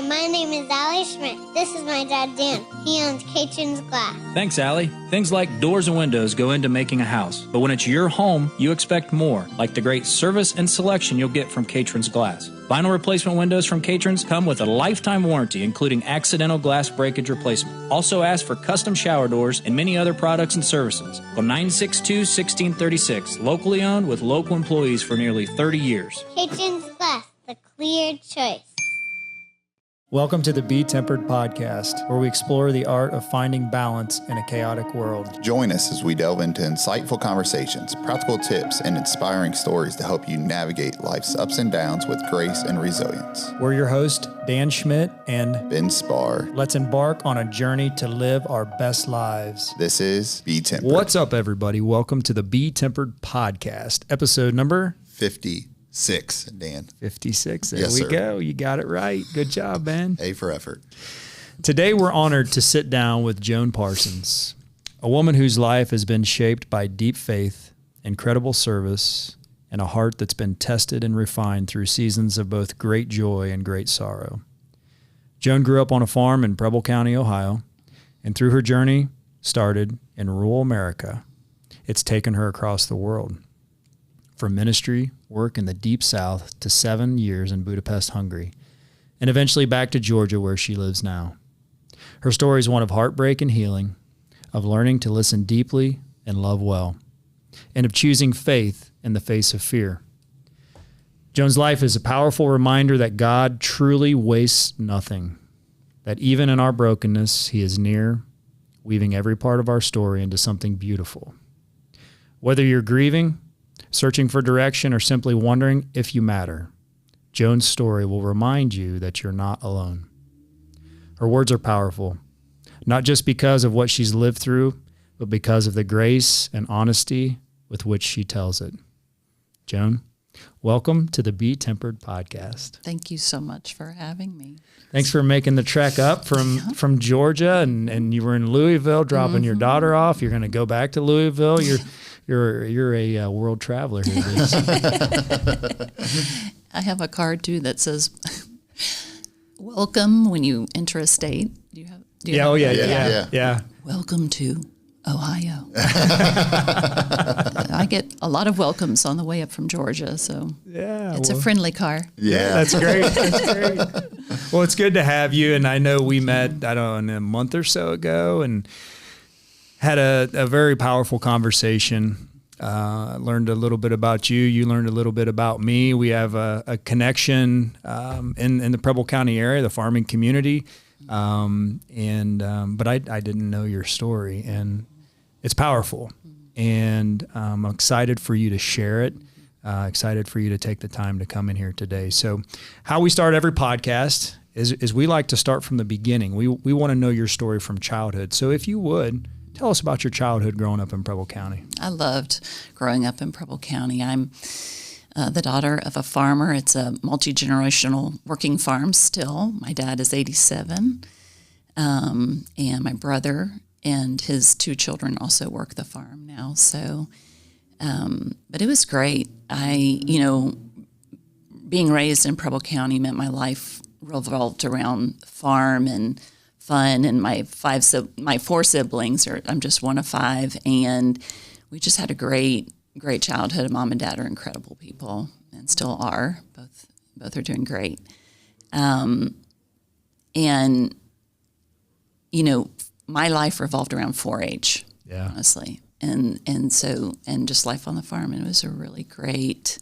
my name is Allie Schmidt. This is my dad, Dan. He owns Caitlin's Glass. Thanks, Allie. Things like doors and windows go into making a house. But when it's your home, you expect more, like the great service and selection you'll get from Caitlin's Glass. Vinyl replacement windows from Caitlin's come with a lifetime warranty, including accidental glass breakage replacement. Also ask for custom shower doors and many other products and services. Call 962-1636, locally owned with local employees for nearly 30 years. Caitlin's Glass, the clear choice. Welcome to the BeTempered Podcast, where we explore the art of finding balance in a chaotic world. Join us as we delve into insightful conversations, practical tips, and inspiring stories to help you navigate life's ups and downs with grace and resilience. We're your hosts, Dan Schmidt and Ben Spahr. Let's embark on a journey to live our best lives. This is BeTempered. What's up, everybody? Welcome to the BeTempered Podcast, episode number 56, Dan. 56. There Yes, we sir. go. You got it right. Good job, man. A for effort. Today, we're honored to sit down with Joan Parsons, a woman whose life has been shaped by deep faith, incredible service, and a heart that's been tested and refined through seasons of both great joy and great sorrow. Joan grew up on a farm in Rubble County, Ohio, and through her journey started in rural America. It's taken her across the world. From ministry, work in the deep South, to 7 years in Budapest, Hungary, and eventually back to Georgia, where she lives now. Her story is one of heartbreak and healing, of learning to listen deeply and love well, and of choosing faith in the face of fear. Joan's life is a powerful reminder that God truly wastes nothing, that even in our brokenness, He is near, weaving every part of our story into something beautiful. Whether you're grieving, searching for direction, or simply wondering if you matter, Joan's story will remind you that you're not alone. Her words are powerful, not just because of what she's lived through, but because of the grace and honesty with which she tells it. Joan, welcome to the BeTempered Podcast. Thank you so much for having me. Thanks for making the trek up from Georgia, and you were in Louisville dropping your daughter off. You're going to go back to Louisville. You're a world traveler here. I have a card too that says "Welcome" when you enter a state. Do you have that? Yeah. Welcome to Ohio. I get a lot of welcomes on the way up from Georgia, so it's a friendly car. Yeah. That's great. That's great. Well, it's good to have you, and I know we met, a month or so ago, and had a very powerful conversation. Learned a little bit about you. You learned a little bit about me. We have a connection in the Rubble County area, the farming community. But I didn't know your story, and it's powerful. And I'm excited for you to share it. Excited for you to take the time to come in here today. So how we start every podcast is we like to start from the beginning. We want to know your story from childhood. So if you would, tell us about your childhood growing up in Rubble County. I loved growing up in Rubble County. I'm the daughter of a farmer. It's a multi-generational working farm still. My dad is 87, and my brother and his 2 children also work the farm now. So, but it was great. Being raised in Rubble County meant my life revolved around farm and fun, and my 4 siblings, I'm just one of 5, and we just had a great childhood. Mom and dad are incredible people and still are. Both are doing great. My life revolved around 4-H, honestly. And just life on the farm. And it was a really great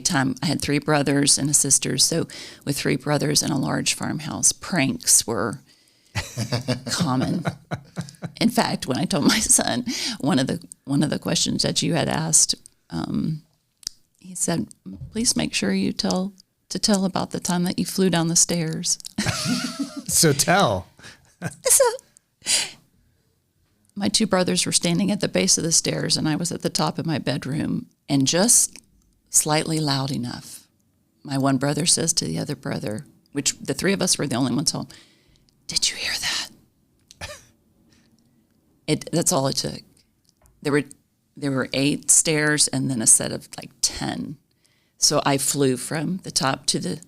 time. I had 3 brothers and a sister. So with 3 brothers in a large farmhouse, pranks were common. In fact, when I told my son one of the questions that you had asked, he said, "Please make sure you tell about the time that you flew down the stairs." So tell. So my 2 brothers were standing at the base of the stairs, and I was at the top of my bedroom, and just slightly loud enough, my one brother says to the other brother, which the 3 of us were the only ones home, "Did you hear that?" That's all it took. There were 8 stairs and then a set of like 10. So I flew from the top to the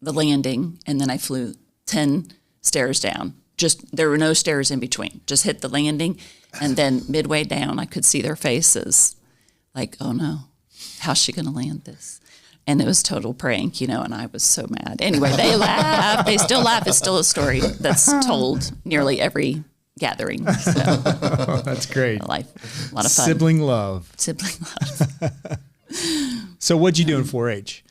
landing, and then I flew 10 stairs down. Just, there were no stairs in between. Just hit the landing, and then midway down, I could see their faces. Like, oh no, how's she going to land this? And it was total prank, you know, and I was so mad. Anyway, they laugh. They still laugh. It's still a story that's told nearly every gathering. So, that's great. A lot of fun. Sibling love. So what'd you do in 4-H?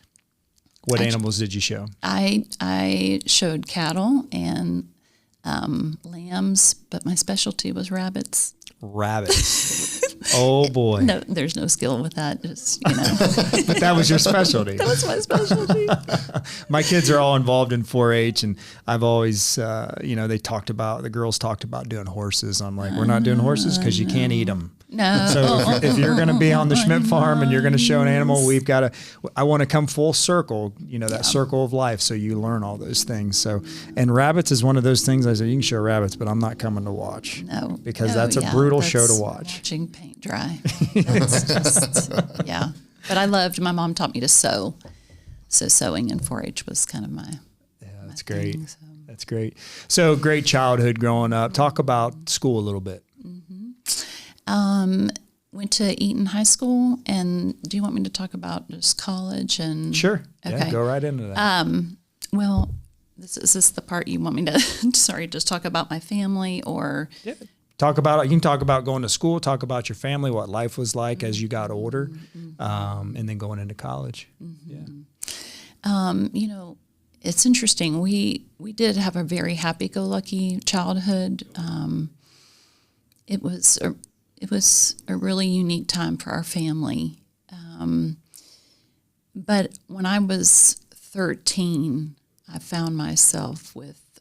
What animals did you show? I showed cattle and lambs, but my specialty was rabbits. Rabbits. Oh boy. No, there's no skill with that. Just, you know. But that was your specialty. That was my specialty. My kids are all involved in 4-H, and I've always, the girls talked about doing horses. I'm like, we're not doing horses because you can't eat them. No. So if you're going to be on the Schmidt farm and you're going to show an animal, I want to come full circle, that circle of life. So you learn all those things. So, and rabbits is one of those things I said, you can show rabbits, but I'm not coming to watch. No. Because that's a brutal show to watch. Watching paint dry. That's just, yeah. But my mom taught me to sew. So sewing in 4-H was kind of my that's great. thing, so. That's great. So great childhood growing up. Talk about school a little bit. Went to Eaton High School, and do you want me to talk about just college and? Sure. Okay. Yeah, go right into that. Well, is this the part you want me to? Sorry, just talk about my family or? Yeah. You can talk about going to school. Talk about your family, what life was like as you got older, and then going into college. Yeah. It's interesting. We did have a very happy-go-lucky childhood. It was a really unique time for our family. But when I was 13, I found myself with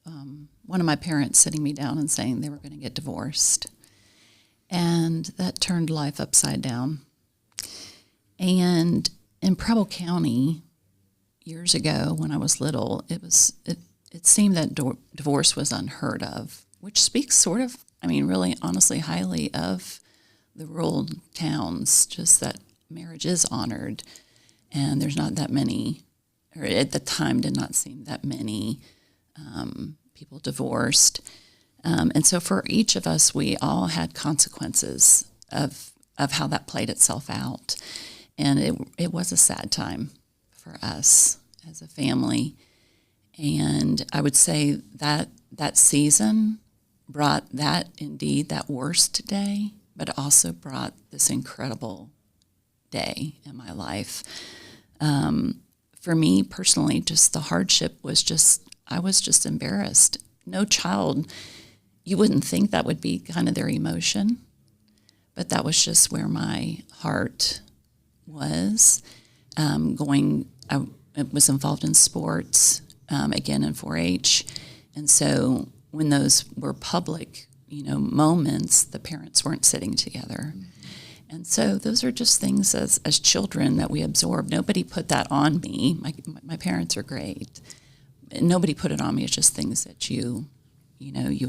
one of my parents sitting me down and saying they were going to get divorced. And that turned life upside down. And in Preble County, years ago when I was little, it seemed that divorce was unheard of, which speaks sort of, really honestly highly of the rural towns, just that marriage is honored, and there's not that many, or at the time did not seem that many people divorced. And so for each of us, we all had consequences of how that played itself out. And it was a sad time for us as a family. And I would say that season brought that worst day, but also brought this incredible day in my life. For me personally, just the hardship was I was just embarrassed. No child, you wouldn't think that would be kind of their emotion, but that was just where my heart was. I was involved in sports, again in 4-H, and so when those were public, moments, the parents weren't sitting together. And so those are just things as children that we absorb. Nobody put that on me. My parents are great. Nobody put it on me. It's just things that you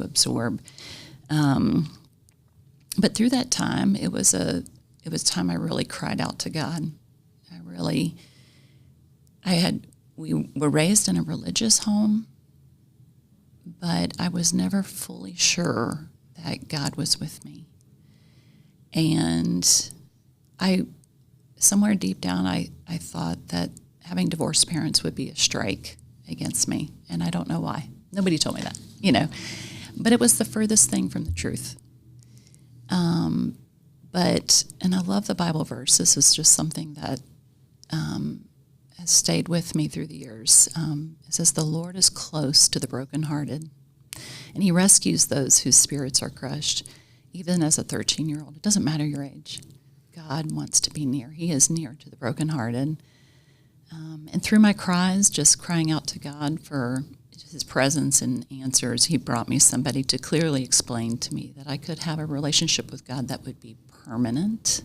absorb. But through that time, it was time I really cried out to God. We were raised in a religious home, but I was never fully sure that God was with me. And somewhere deep down, I thought that having divorced parents would be a strike against me. And I don't know why. Nobody told me that, But it was the furthest thing from the truth. And I love the Bible verse. This is just something that has stayed with me through the years. It says, "The Lord is close to the brokenhearted, and he rescues those whose spirits are crushed." Even as a 13-year-old, it doesn't matter your age. God wants to be near. He is near to the brokenhearted. And through my cries, just crying out to God for his presence and answers, he brought me somebody to clearly explain to me that I could have a relationship with God that would be permanent,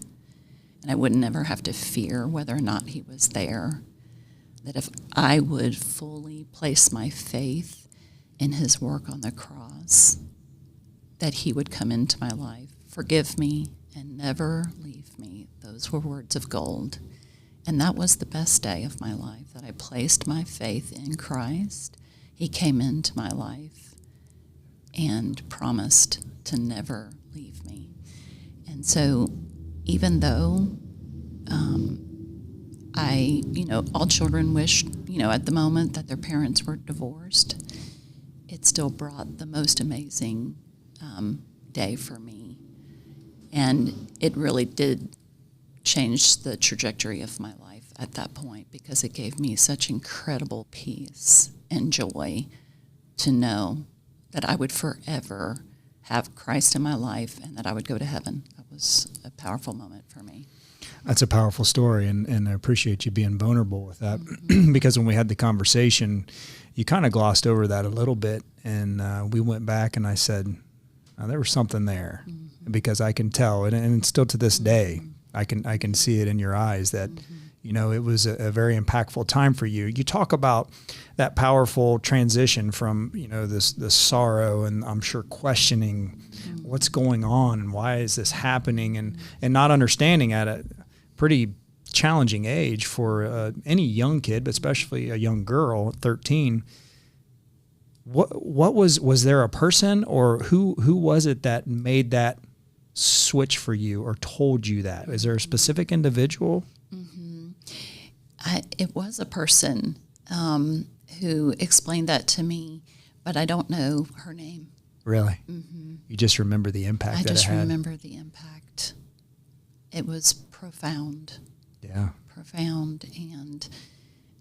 and I would never have to fear whether or not he was there. That if I would fully place my faith in his work on the cross, that he would come into my life, forgive me, and never leave me. Those were words of gold. And that was the best day of my life, that I placed my faith in Christ. He came into my life and promised to never leave me. And so even though all children wish, at the moment that their parents were divorced, it still brought the most amazing day for me. And it really did change the trajectory of my life at that point, because it gave me such incredible peace and joy to know that I would forever have Christ in my life and that I would go to heaven. That was a powerful moment for me. That's a powerful story, and I appreciate you being vulnerable with that, because when we had the conversation, you kind of glossed over that a little bit, and we went back and I said, there was something there, because I can tell, and still to this day, I can see it in your eyes that, it was a very impactful time for you. You talk about that powerful transition from, this sorrow, and I'm sure questioning what's going on and why is this happening, and not understanding at a pretty challenging age for any young kid, but especially a young girl at 13. What was there a person, or who was it that made that switch for you or told you that? Is there a specific individual? It was a person who explained that to me, but I don't know her name. Really? You just remember the impact that it had? I just remember the impact. It was profound. Yeah. Profound. And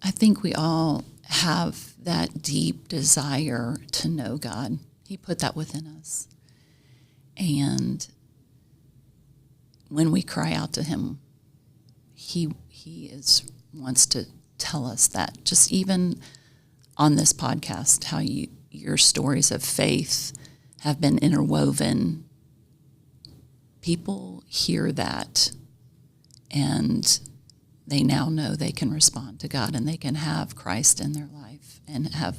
I think we all have that deep desire to know God. He put that within us. And when we cry out to him, he wants to tell us that. Just even on this podcast, how your stories of faith have been interwoven. People hear that, and they now know they can respond to God, and they can have Christ in their life and have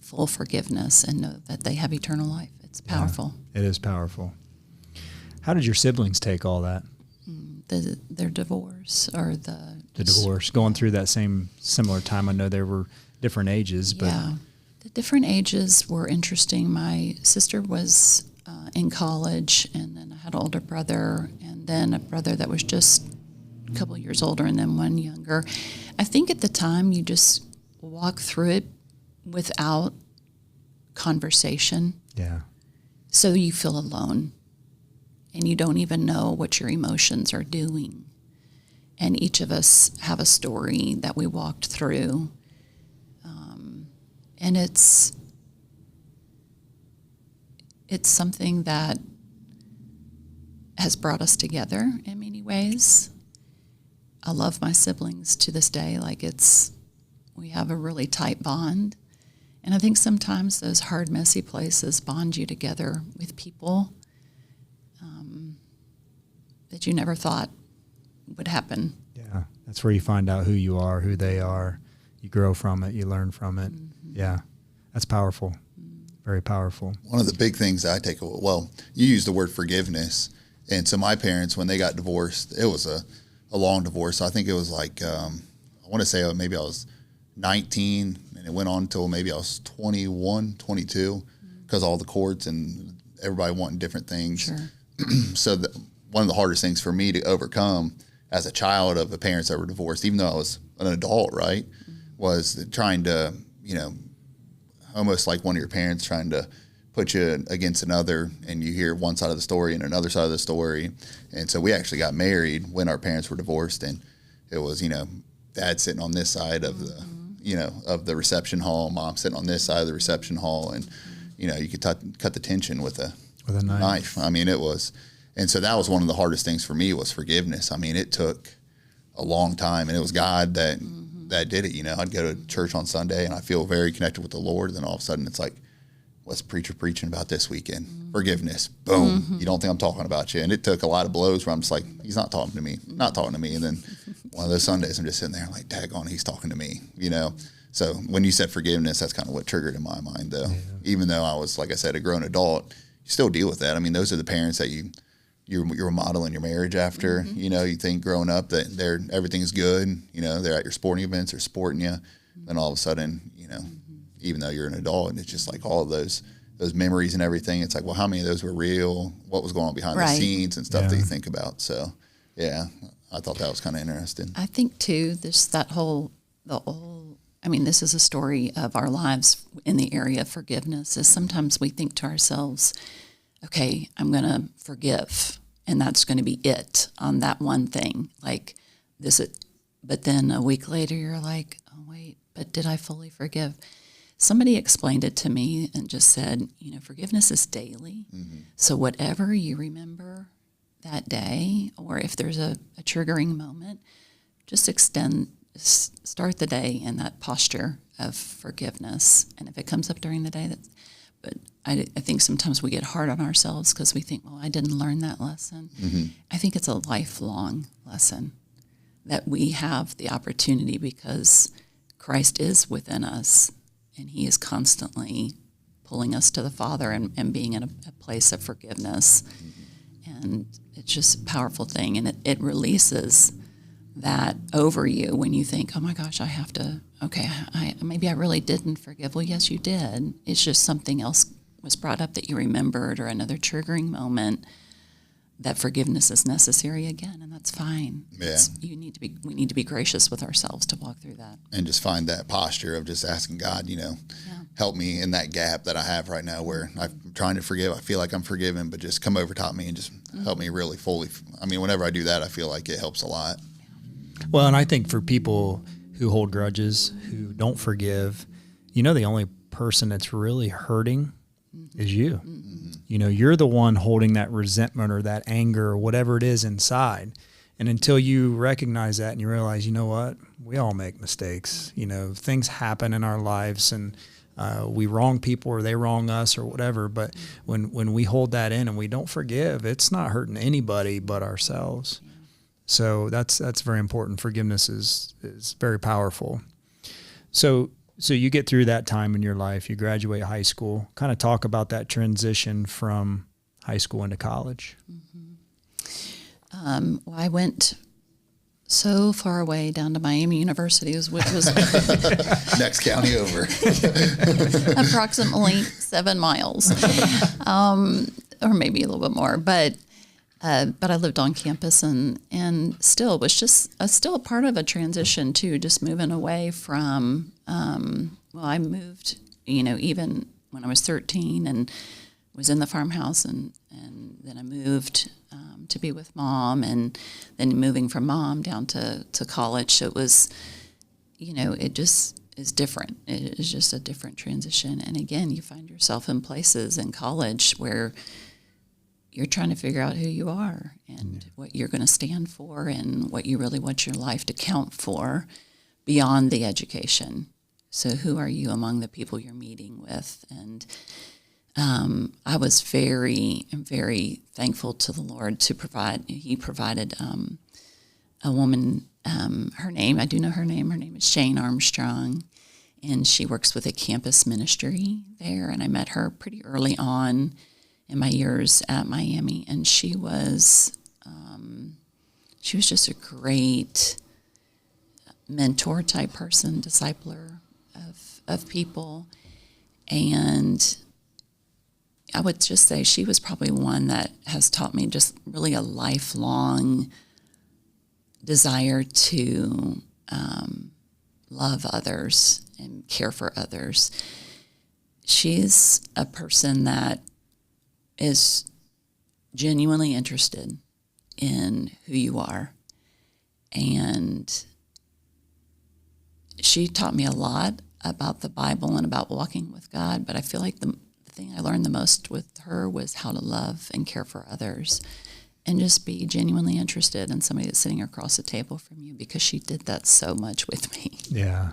full forgiveness and know that they have eternal life. It's powerful. Yeah, it is powerful. How did your siblings take all that? Their divorce, or the divorce, going through that similar time. I know there were different ages, but the different ages were interesting. My sister was in college, and then I had an older brother, and then a brother that was just a couple of years older, and then one younger. I think at the time you just walk through it without conversation. Yeah. So you feel alone, and you don't even know what your emotions are doing. And each of us have a story that we walked through. And it's something that has brought us together in many ways. I love my siblings to this day. We have a really tight bond. And I think sometimes those hard, messy places bond you together with people that you never thought would happen. Yeah, that's where you find out who you are, who they are. You grow from it, you learn from it. Yeah, that's powerful, very powerful. One of the big things I take away, you use the word forgiveness. And so my parents, when they got divorced, it was a long divorce. I think it was I want to say maybe I was 19, and it went on until maybe I was 21, 22, because all the courts and everybody wanting different things. Sure. So one of the hardest things for me to overcome as a child of the parents that were divorced, even though I was an adult, right, was trying to, almost like one of your parents trying to put you against another, and you hear one side of the story and another side of the story. And so we actually got married when our parents were divorced, and it was, dad sitting on this side of the, of the reception hall, mom sitting on this side of the reception hall, and, you could cut the tension with a knife. I mean, it was, and so that was one of the hardest things for me, was forgiveness. I mean, it took a long time, and it was God that did it. I'd go to church on Sunday, and I feel very connected with the Lord, and then all of a sudden it's like, what's the preacher preaching about this weekend? Forgiveness. Boom. You don't think I'm talking about you. And it took a lot of blows where I'm just like, he's not talking to me, not talking to me. And then one of those Sundays I'm just sitting there like, daggone, he's talking to me, So when you said forgiveness, that's kind of what triggered in my mind, though. Yeah. Even though I was, like I said, a grown adult, you still deal with that. I mean, those are the parents that you're modeling your marriage after. You think growing up that everything's good. They're at your sporting events, they're supporting you. Then all of a sudden, even though you're an adult, and it's just like all of those memories and everything. It's like, well, how many of those were real? What was going on behind the scenes and stuff that you think about? So, yeah, I thought that was kind of interesting. I think too, this is a story of our lives in the area of forgiveness. Is sometimes we think to ourselves, okay, I'm going to forgive, and that's going to be it on that one thing. Like this, but then a week later, you're like, oh wait, but did I fully forgive? Somebody explained it to me and just said, forgiveness is daily. Mm-hmm. So whatever you remember that day, or if there's a triggering moment, just start the day in that posture of forgiveness. And if it comes up during the day, but I think sometimes we get hard on ourselves because we think, well, I didn't learn that lesson. Mm-hmm. I think it's a lifelong lesson that we have the opportunity because Christ is within us. And he is constantly pulling us to the Father and being in a place of forgiveness. And it's just a powerful thing. And it releases that over you when you think, oh my gosh, I have to, maybe I really didn't forgive. Well, yes, you did. It's just something else was brought up that you remembered, or another triggering moment that forgiveness is necessary again, and that's fine. Yeah. We need to be gracious with ourselves to walk through that. And just find that posture of just asking God, help me in that gap that I have right now where I'm trying to forgive. I feel like I'm forgiven, but just come over top me and just help me really fully. I mean, whenever I do that, I feel like it helps a lot. Well, and I think for people who hold grudges, who don't forgive, the only person that's really hurting is you. Mm-hmm. You're the one holding that resentment or that anger or whatever it is inside. And until you recognize that and you realize, you know what, we all make mistakes. Things happen in our lives, and we wrong people or they wrong us or whatever. But when we hold that in and we don't forgive, it's not hurting anybody but ourselves. So that's very important. Forgiveness is very powerful. So you get through that time in your life, you graduate high school, kind of talk about that transition from high school into college. Mm-hmm. Well, I went so far away down to Miami University, which was next county over. Approximately 7 miles, or maybe a little bit more. But I lived on campus and still was just still a part of a transition too, just moving away from, I moved, even when I was 13 and was in the farmhouse and then I moved to be with mom, and then moving from mom down to college. So it was, it just is different. It is just a different transition. And again, you find yourself in places in college where you're trying to figure out who you are and what you're going to stand for and what you really want your life to count for beyond the education. So who are you among the people you're meeting with? And I was very, very thankful to the Lord to provide. He provided a woman, her name, I do know her name. Her name is Shane Armstrong, and she works with a campus ministry there. And I met her pretty early on in my years at Miami, and she was just a great mentor type person, discipler of people, and I would just say she was probably one that has taught me just really a lifelong desire to love others and care for others. She's a person that is genuinely interested in who you are. And she taught me a lot about the Bible and about walking with God, but I feel like the thing I learned the most with her was how to love and care for others and just be genuinely interested in somebody that's sitting across the table from you, because she did that so much with me. Yeah.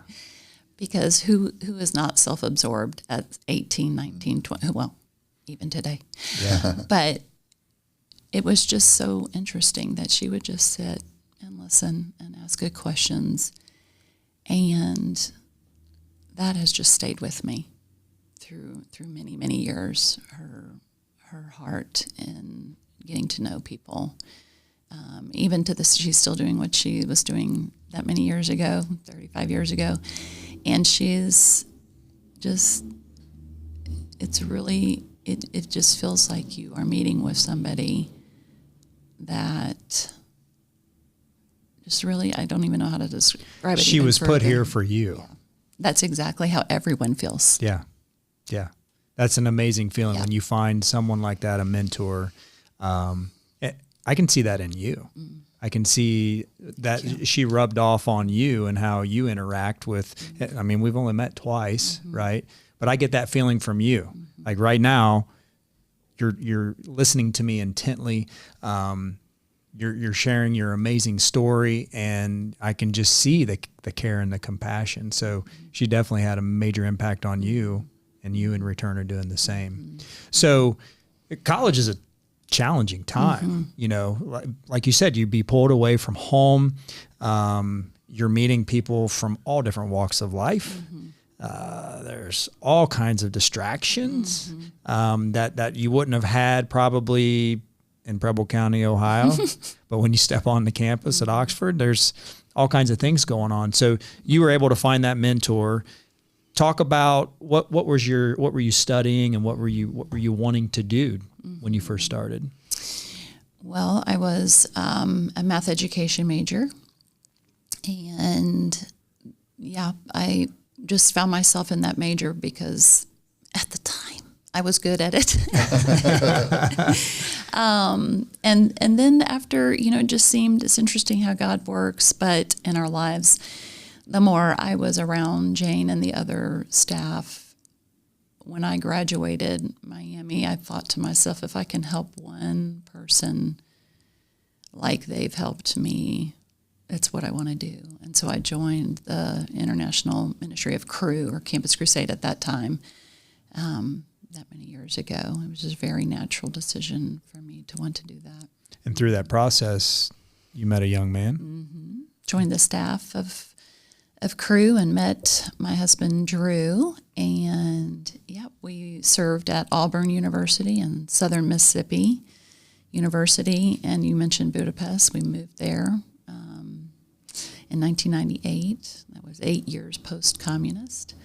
Because who is not self-absorbed at 18, 19, 20, well, even today. Yeah. But it was just so interesting that she would just sit and listen and ask good questions. And that has just stayed with me through many, many years, her heart in getting to know people. Even to this, she's still doing what she was doing that many years ago, 35 years ago. And she's it's really, it just feels like you are meeting with somebody that just really, I don't even know how to describe it. She was put here for you. Yeah. That's exactly how everyone feels. Yeah. Yeah. That's an amazing feeling Yeah. when you find someone like that, a mentor. I can see that in you. I can see that she rubbed off on you and how you interact with, I mean, we've only met twice, right? But I get that feeling from you. Like right now, you're listening to me intently. You're sharing your amazing story, and I can just see the care and the compassion. So she definitely had a major impact on you, and you in return are doing the same. So college is a challenging time. You know, like you said, you'd be pulled away from home. You're meeting people from all different walks of life. There's all kinds of distractions that you wouldn't have had probably in Preble County, Ohio. But when you step on the campus at Oxford, there's all kinds of things going on. So you were able to find that mentor. Talk about what were you studying, and what were you wanting to do when you first started? Well, I was a math education major, and I just found myself in that major because at the time I was good at it. And then after, it just seemed, it's interesting how God works, but in our lives, the more I was around Jane and the other staff, when I graduated Miami, I thought to myself, if I can help one person like they've helped me, that's what I want to do. And so I joined the International Ministry of Cru, or Campus Crusade at that time, that many years ago. It was just a very natural decision for me to want to do that. And through that process, you met a young man? Joined the staff of Cru and met my husband, Drew. And, we served at Auburn University and Southern Mississippi University. And you mentioned Budapest. We moved there in 1998. That was 8 years post-communist.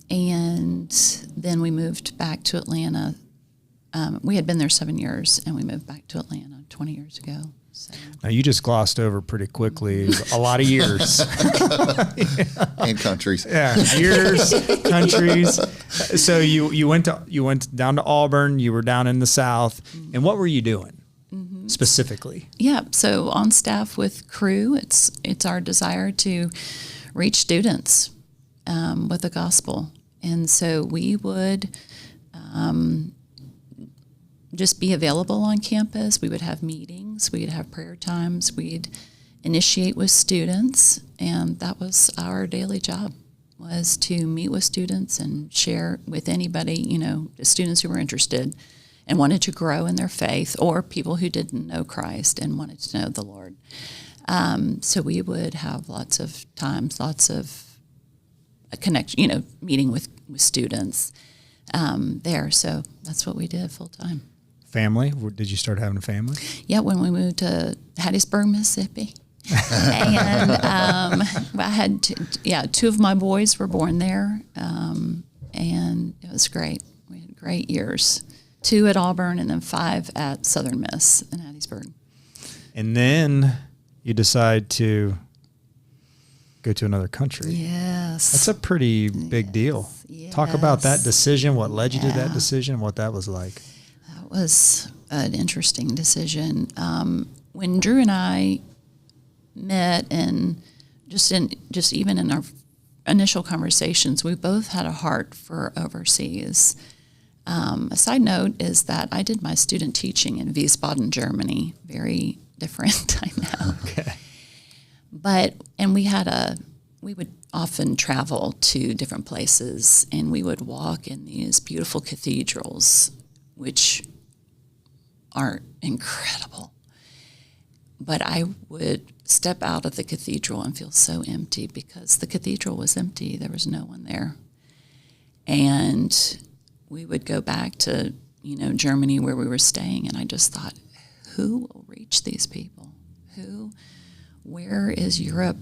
And then we moved back to Atlanta. We had been there 7 years, and we moved back to Atlanta 20 years ago. So. Now, you just glossed over pretty quickly a lot of years. And countries. Yeah, years, countries. So you went down to Auburn. You were down in the South. And what were you doing specifically? Yeah, so on staff with Cru, it's our desire to reach students with the gospel. And so we would just be available on campus. We would have meetings. We'd have prayer times. We'd initiate with students. And that was our daily job, was to meet with students and share with anybody, the students who were interested and wanted to grow in their faith, or people who didn't know Christ and wanted to know the Lord. So we would have lots of times, lots of connection, meeting with students there. So that's what we did full time. Family? Did you start having a family? Yeah, when we moved to Hattiesburg, Mississippi. And I had two of my boys were born there, and it was great. We had great years. 2 at Auburn and then 5 at Southern Miss in Hattiesburg. And then you decide to go to another country. Yes. That's a pretty big deal. Yes. Talk about that decision, what led you to that decision, what that was like. That was an interesting decision. When Drew and I met, and just even in our initial conversations, we both had a heart for overseas. A side note is that I did my student teaching in Wiesbaden, Germany. Very different, I know. Okay. And we would often travel to different places, and we would walk in these beautiful cathedrals, which are incredible. But I would step out of the cathedral and feel so empty, because the cathedral was empty. There was no one there. And we would go back to, Germany where we were staying, and I just thought, who will reach these people? Where is Europe?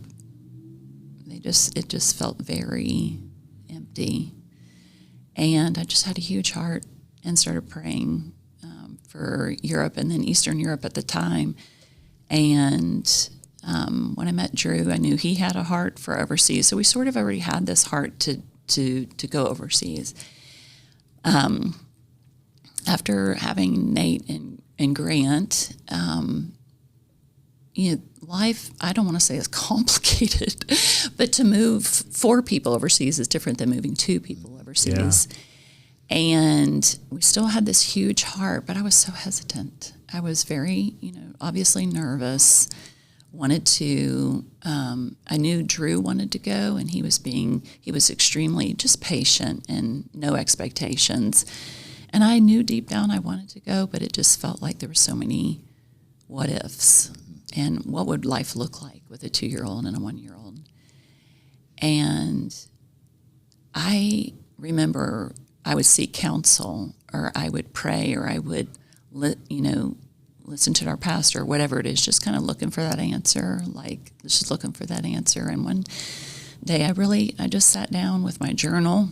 It just felt very empty. And I just had a huge heart and started praying for Europe and then Eastern Europe at the time. And when I met Drew, I knew he had a heart for overseas. So we sort of already had this heart to go overseas. After having Nate and Grant, life, I don't want to say is complicated, but to move 4 people overseas is different than moving 2 people overseas. Yeah. And we still had this huge heart, but I was so hesitant. I was very, obviously nervous, wanted to, I knew Drew wanted to go, and he was extremely just patient and no expectations. And I knew deep down I wanted to go, but it just felt like there were so many what ifs. And what would life look like with a 2-year-old and a 1-year-old? And I remember I would seek counsel, or I would pray, or I would, listen to our pastor, or whatever it is, just kind of looking for that answer, just looking for that answer. And one day I just sat down with my journal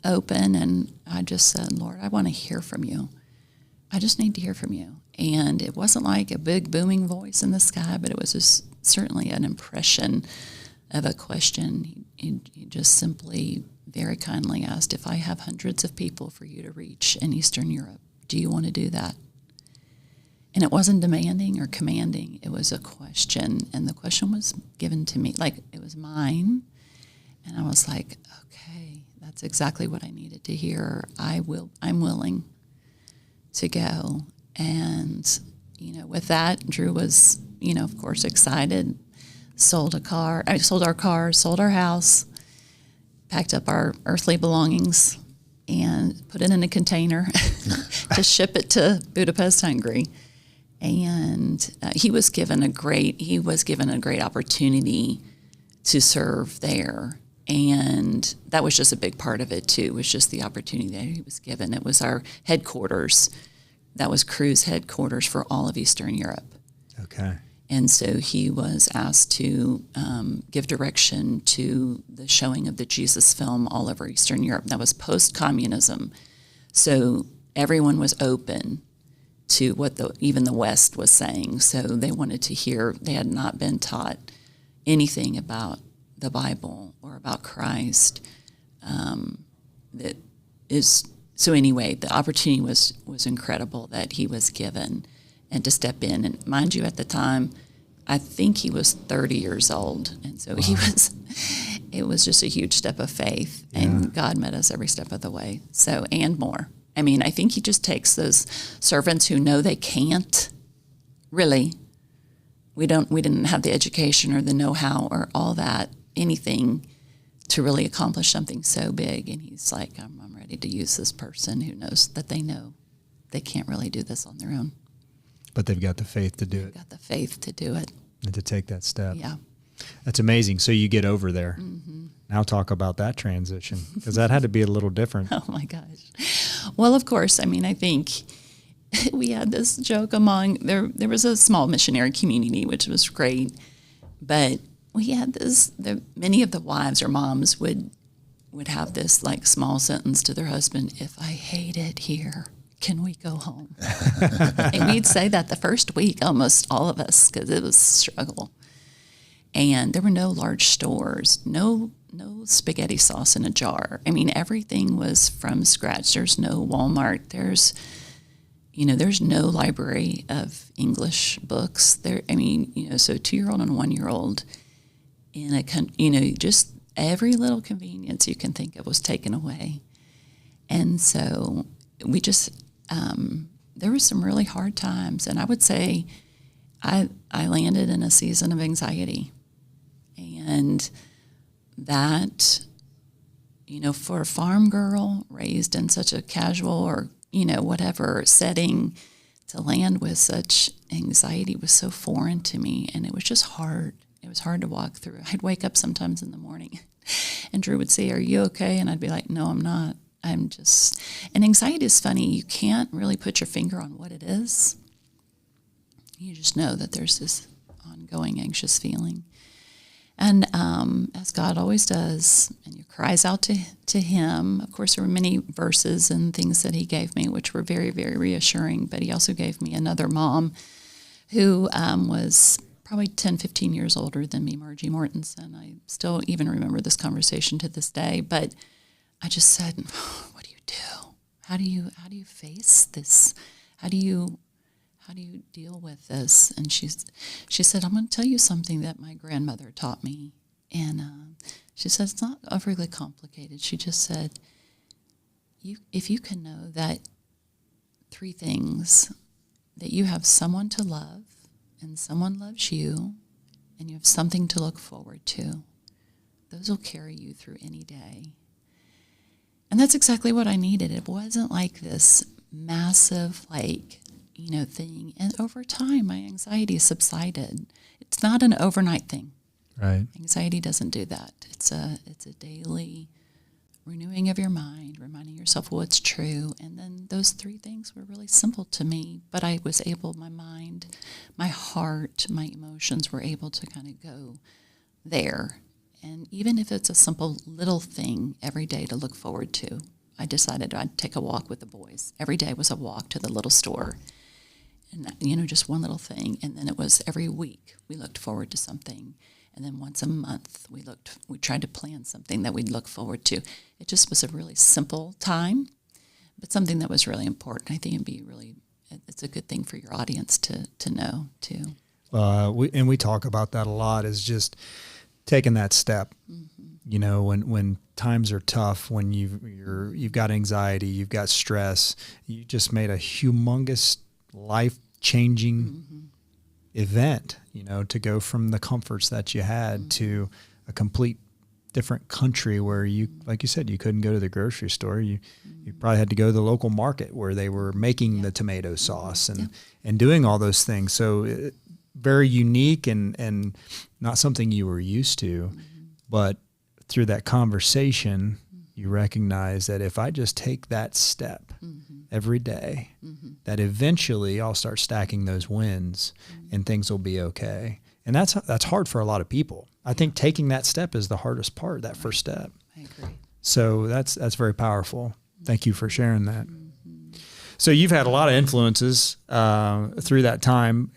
open, and I just said, Lord, I want to hear from you. I just need to hear from you. And it wasn't like a big booming voice in the sky, but it was just certainly an impression of a question. He just simply, very kindly asked, if I have hundreds of people for you to reach in Eastern Europe, do you want to do that? And it wasn't demanding or commanding. It was a question. And the question was given to me, like it was mine. And I was like, okay, that's exactly what I needed to hear. I'm willing to go. And, with that, Drew was, of course, excited, sold our car, sold our house, packed up our earthly belongings, and put it in a container to ship it to Budapest, Hungary. And he was given a great opportunity to serve there. And that was just a big part of it, too. It was just the opportunity that he was given. It was our headquarters. That was Crew's headquarters for all of Eastern Europe. Okay. And so he was asked to give direction to the showing of the Jesus film all over Eastern Europe. That was post-communism. So everyone was open to what even the West was saying. So they wanted to hear. They had not been taught anything about the Bible or about Christ. So anyway, the opportunity was incredible that he was given and to step in. And mind you, at the time, I think he was 30 years old. And so it was just a huge step of faith. Yeah. And God met us every step of the way. So, and more. I mean, I think he just takes those servants who know they can't, really. We didn't have the education or the know-how or all that, anything to really accomplish something so big. And he's like, I'm ready to use this person who knows that they know they can't really do this on their own. But they've got the faith to do it. They've got the faith to do it. And to take that step. Yeah. That's amazing. So you get over there. Mm-hmm. Now talk about that transition, because that had to be a little different. Oh, my gosh. Well, of course, I mean, I think we had this joke there was a small missionary community, which was great, but we had many of the wives or moms would have this like small sentence to their husband, if I hate it here, can we go home? And we'd say that the first week, almost all of us, because it was a struggle. And there were no large stores, no spaghetti sauce in a jar. I mean, everything was from scratch. There's no Walmart. There's no library of English books. So a 2-year-old and a 1-year-old just every little convenience you can think of was taken away. And so we just, there were some really hard times. And I would say I landed in a season of anxiety. And that, for a farm girl raised in such a casual or, whatever setting, to land with such anxiety was so foreign to me. And it was just hard. It was hard to walk through. I'd wake up sometimes in the morning and Drew would say, are you okay? And I'd be like, no, I'm not. And anxiety is funny. You can't really put your finger on what it is. You just know that there's this ongoing anxious feeling. And as God always does, and you cries out to him. Of course, there were many verses and things that he gave me, which were very, very reassuring. But he also gave me another mom who was probably 10, 15 years older than me, Margie Mortensen. I still even remember this conversation to this day. But I just said, what do you do? How do you face this? How do you deal with this? And she said, I'm going to tell you something that my grandmother taught me. And she said, it's not overly complicated. She just said, if you can know that 3 things, that you have someone to love, and someone loves you, and you have something to look forward to, those will carry you through any day. And that's exactly what I needed. It wasn't like this massive, thing. And over time, my anxiety subsided. It's not an overnight thing. Right. Anxiety doesn't do that. It's a daily renewing of your mind, reminding yourself what's true. And then those 3 things were really simple to me, but I was able, my mind, my heart, my emotions were able to kind of go there. And even if it's a simple little thing every day to look forward to, I decided I'd take a walk with the boys. Every day was a walk to the little store. And, just one little thing. And then it was every week we looked forward to something. And then once a month we tried to plan something that we'd look forward to. It just was a really simple time, but something that was really important. I think it's a good thing for your audience to know too. We talk about that a lot, is just taking that step. Mm-hmm. When times are tough, when you've got anxiety, you've got stress, you just made a humongous life-changing mm-hmm. event, to go from the comforts that you had mm-hmm. to a complete different country where you, like you said, you couldn't go to the grocery store. You probably had to go to the local market where they were making the tomato sauce and doing all those things. So very unique and not something you were used to, mm-hmm. but through that conversation, you recognize that if I just take that step mm-hmm. every day, mm-hmm. that eventually I'll start stacking those wins mm-hmm. and things will be okay. And that's hard for a lot of people. I think taking that step is the hardest part, that first step. I agree. So that's very powerful. Thank you for sharing that. Mm-hmm. So you've had a lot of influences through that time,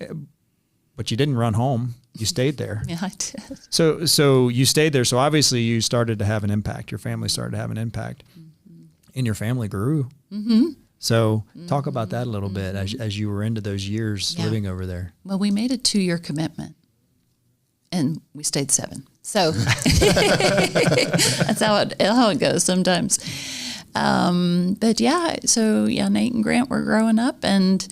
but you didn't run home. You stayed there. Yeah, I did. So you stayed there. So obviously you started to have an impact. Your family started to have an impact. Mm-hmm. And your family grew. Mm-hmm. So talk about that a little bit as you were into those years living over there. Well, we made a 2-year commitment, and we stayed 7. So that's how it goes sometimes. But Nate and Grant were growing up, and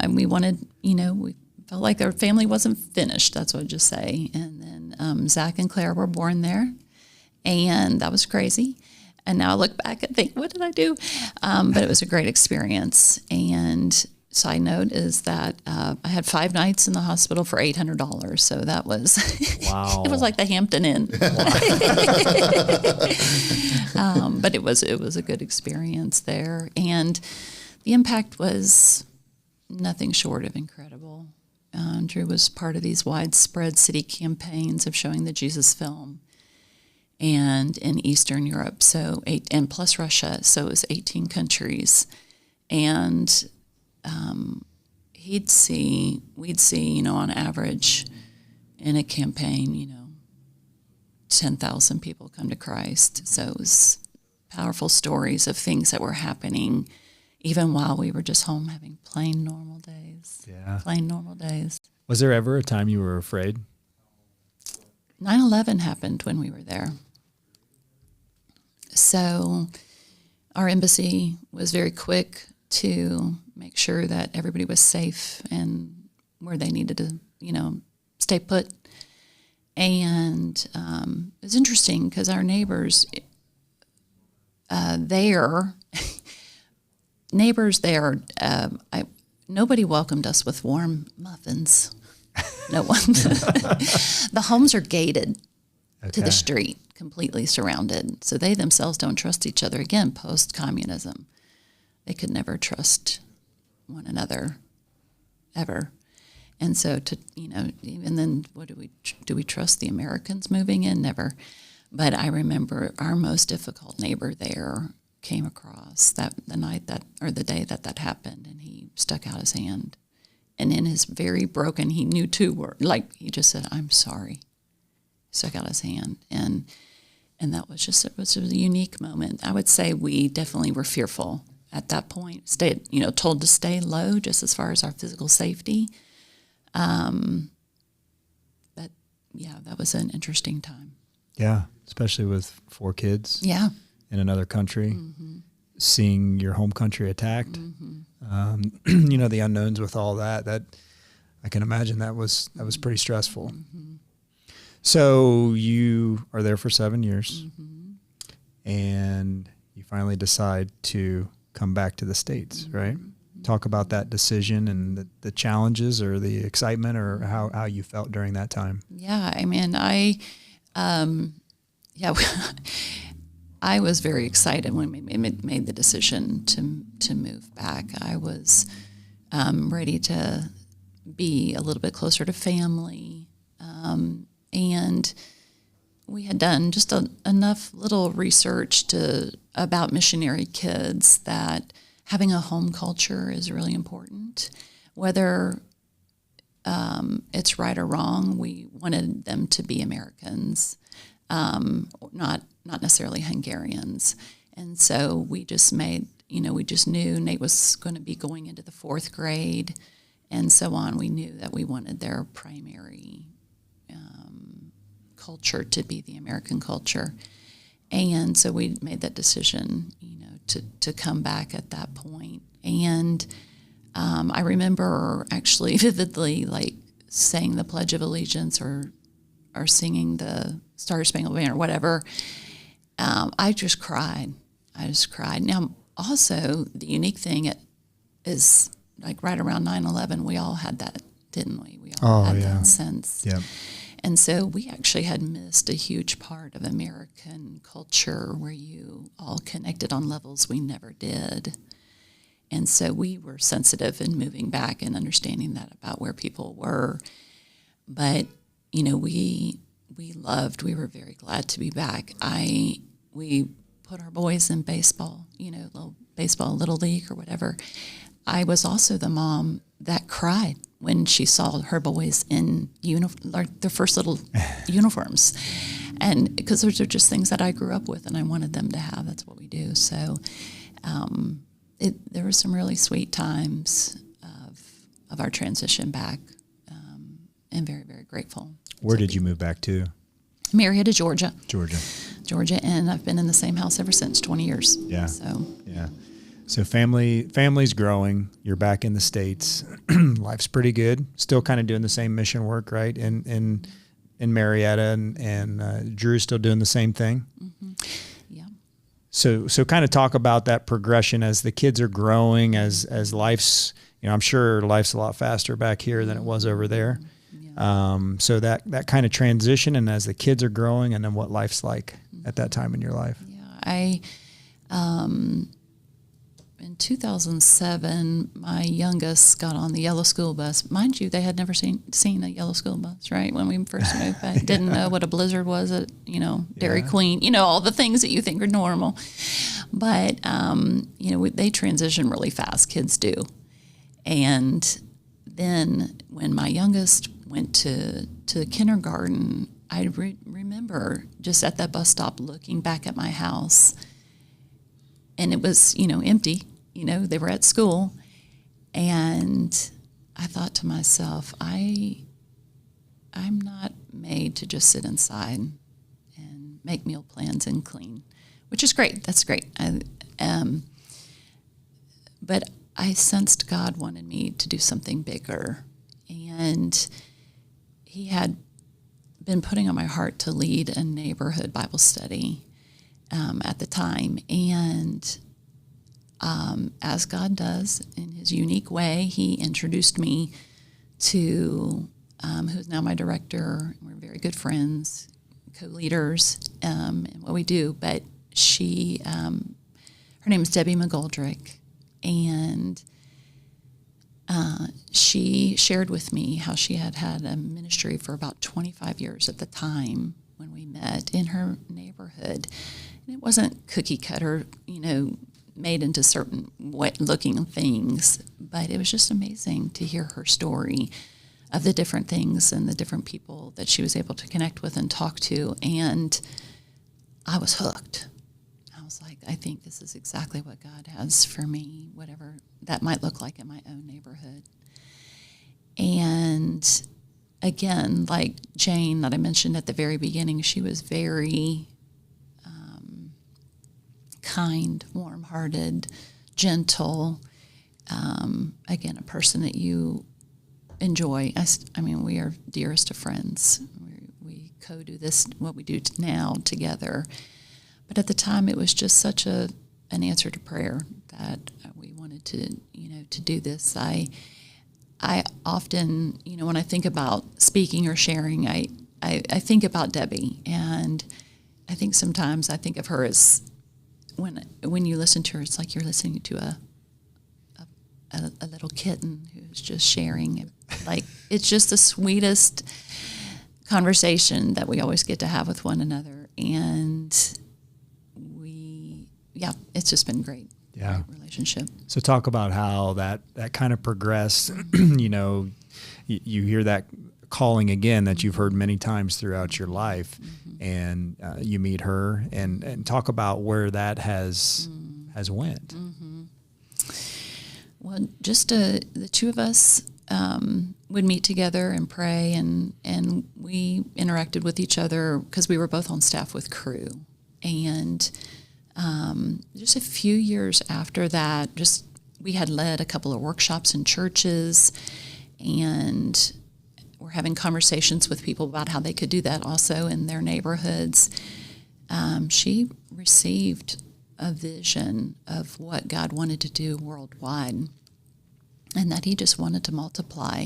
we wanted, we felt like our family wasn't finished. That's what I'd just say. And then Zach and Claire were born there, and that was crazy. And now I look back and think, what did I do? But it was a great experience. And side note is that I had 5 nights in the hospital for $800. So that was, wow. It was like the Hampton Inn. But it was a good experience there. And the impact was nothing short of incredible. Drew was part of these widespread city campaigns of showing the Jesus film, and in Eastern Europe, and plus Russia, so it was 18 countries, and we'd see, on average, in a campaign, 10,000 people come to Christ. So it was powerful stories of things that were happening, even while we were just home having plain normal days. Yeah. Plain normal days. Was there ever a time you were afraid? 9/11 happened when we were there. So our embassy was very quick to make sure that everybody was safe and where they needed to, stay put. And it was interesting because our neighbors nobody welcomed us with warm muffins. No one. The homes are gated to the street, completely surrounded. So they themselves don't trust each other. Again, post-communism. They could never trust one another, ever. And so even then, do we trust the Americans moving in? Never. But I remember our most difficult neighbor there came across the day that happened, and he stuck out his hand. And in his very broken, he knew 2 words, like he just said, "I'm sorry." He stuck out his hand. And that was it was a unique moment. I would say we definitely were fearful at that point, told to stay low just as far as our physical safety. But yeah, that was an interesting time. Yeah, especially with 4 kids. Yeah. In another country, seeing your home country attacked. The unknowns with all that I can imagine that was pretty stressful. So you are there for 7 years, and you finally decide to come back to the States, right? Talk about that decision and the challenges or the excitement or how you felt during that time. Yeah, I mean, I was very excited when we made the decision to move back. I was ready to be a little bit closer to family, and we had done just enough little research about missionary kids that having a home culture is really important. Whether it's right or wrong, we wanted them to be Americans, not necessarily Hungarians. And so we just we just knew Nate was going to be going into the 4th grade and so on. We knew that we wanted their primary culture to be the American culture. And so we made that decision, to come back at that point. And I remember actually vividly, like, saying the Pledge of Allegiance or singing the Star Spangled Banner, whatever. I just cried. Now, also, the unique thing is, like, right around 9/11, we all had that, didn't we? We all had that sense. Yeah. And so we actually had missed a huge part of American culture where you all connected on levels we never did. And so we were sensitive in moving back and understanding that about where people were. But, we were very glad to be back. We put our boys in baseball, little league or whatever. I was also the mom that cried when she saw her boys in their first little uniforms. And because those are just things that I grew up with and I wanted them to have. That's what we do. So there were some really sweet times of our transition back, and very, very grateful. Where did you move back to? Marietta, Georgia. Georgia. And I've been in the same house ever since, 20 years. Yeah. So. Yeah. So family's growing. You're back in the States. Life's pretty good. Still kind of doing the same mission work, right? In Marietta, and Drew's still doing the same thing. Mm-hmm. Yeah. So kind of talk about that progression as the kids are growing, as life's. I'm sure life's a lot faster back here than it was over there. Yeah. So that kind of transition, and as the kids are growing, and then what life's like at that time in your life. Yeah, in 2007, my youngest got on the yellow school bus. Mind you, they had never seen a yellow school bus, right? When we first moved back, didn't know what a blizzard was at, Dairy Queen, all the things that you think are normal. But, they transition really fast, kids do. And then when my youngest went to kindergarten, I remember just at that bus stop looking back at my house, and it was, empty. They were at school, and I thought to myself, I'm not made to just sit inside and make meal plans and clean, which is great. That's great. But I sensed God wanted me to do something bigger, and He had been putting on my heart to lead a neighborhood Bible study at the time, and as God does in His unique way, He introduced me to who's now my director. We're very good friends, co-leaders in what we do. But her name is Debbie McGoldrick, and she shared with me how she had had a ministry for about 25 years at the time when we met in her neighborhood. And it wasn't cookie cutter, made into certain looking things, but it was just amazing to hear her story of the different things and the different people that she was able to connect with and talk to. And I was hooked. I was like, I think this is exactly what God has for me, whatever that might look like in my own neighborhood. And again, like Jane that I mentioned at the very beginning, she was very kind, warm-hearted, gentle. Again, a person that you enjoy. I mean, we are dearest of friends. We co-do this, what we do now together. But at the time, it was just such an answer to prayer that we wanted to do this. I often, when I think about speaking or sharing, I think about Debbie, and I think sometimes I think of her as when you listen to her, it's like you're listening to a little kitten who's just sharing. Like, it's just the sweetest conversation that we always get to have with one another, and it's just been great. Yeah. Great relationship. So talk about how that kind of progressed. You hear that calling again that you've heard many times throughout your life, and you meet her, and talk about where that has went. Mm-hmm. Well, just the two of us would meet together and pray, and we interacted with each other because we were both on staff with Crew. And just a few years after that, we had led a couple of workshops in churches, and we're having conversations with people about how they could do that also in their neighborhoods. She received a vision of what God wanted to do worldwide, and that he just wanted to multiply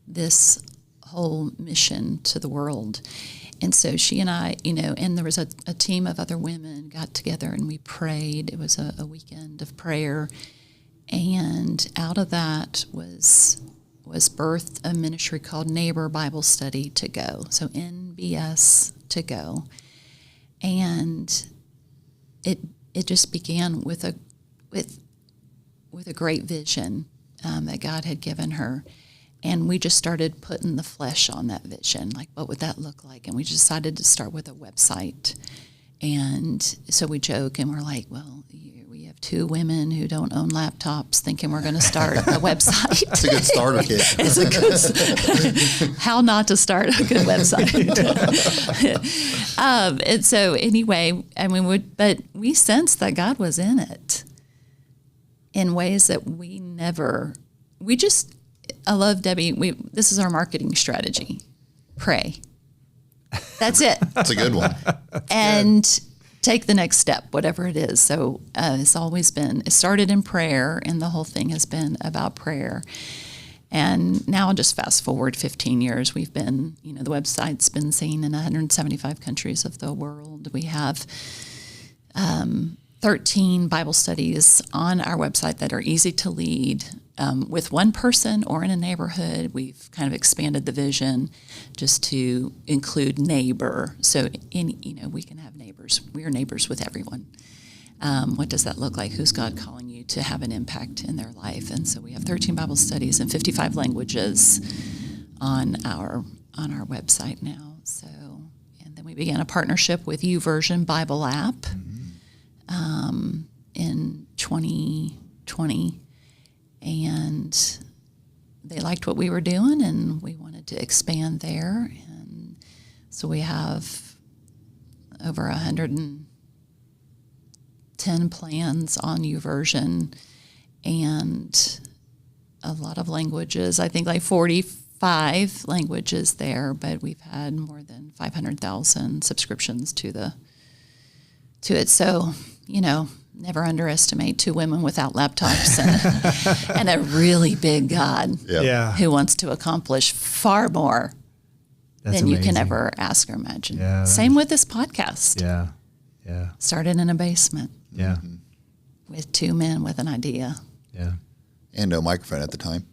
this whole mission to the world. And so she and I, and there was a team of other women got together and we prayed. It was a weekend of prayer. And out of that was birthed a ministry called Neighbor Bible Study to Go. So NBS to Go. And it just began with a great vision that God had given her. And we just started putting the flesh on that vision, like what would that look like? And we decided to start with a website. And so we joke and we're like, well, we have two women who don't own laptops thinking we're going to start a website. It's a good starter kit. It's a good how not to start a good website. And so anyway, but we sensed that God was in it in ways that I love Debbie. This is our marketing strategy. Pray. That's it. That's a good one. And take the next step, whatever it is. So it started in prayer, and the whole thing has been about prayer. And now just fast forward 15 years, we've been, the website's been seen in 175 countries of the world. We have 13 Bible studies on our website that are easy to lead. With one person or in a neighborhood, we've kind of expanded the vision just to include neighbor. So, we can have neighbors. We are neighbors with everyone. What does that look like? Who's God calling you to have an impact in their life? And so we have 13 Bible studies in 55 languages on our website now. So, and then we began a partnership with YouVersion Bible app in 2020. And they liked what we were doing, and we wanted to expand there. And so we have over 110 plans on YouVersion and a lot of languages. I think like 45 languages there, but we've had more than 500,000 subscriptions to it. So, never underestimate two women without laptops and a really big God who wants to accomplish far more than you can ever ask or imagine. Yeah, Same with this podcast. Yeah. Started in a basement. Yeah. With two men with an idea. Yeah. And no microphone at the time.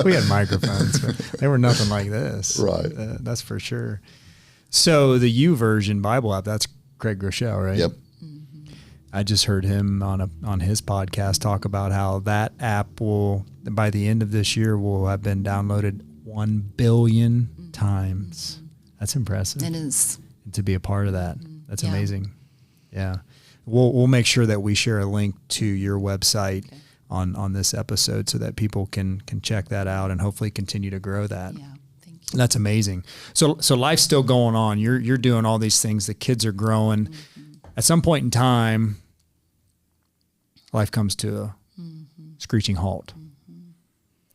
We had microphones, but they were nothing like this. Right. That's for sure. So the YouVersion Bible app, that's Craig Groeschel, right? Yep. I just heard him on his podcast talk about how that app will, by the end of this year, will have been downloaded 1 billion times. That's impressive. It is. And to be a part of that. That's Yeah. amazing. Yeah. We'll make sure that we share a link to your website on this episode so that people can check that out and hopefully continue to grow that. Yeah. Thank you. That's amazing. So life's still going on. You're doing all these things. The kids are growing. At some point in time, life comes to a screeching halt.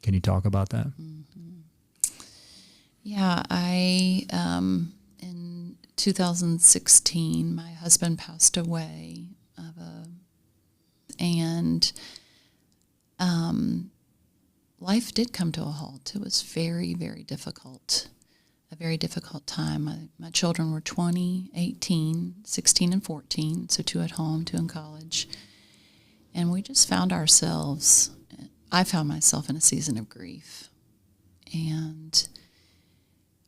Can you talk about that? Yeah, I in 2016, my husband passed away and life did come to a halt. It was very, very difficult, a very difficult time. My children were 20, 18, 16, and 14, so 2 at home, 2 in college. And we just found ourselves, I found myself in a season of grief. And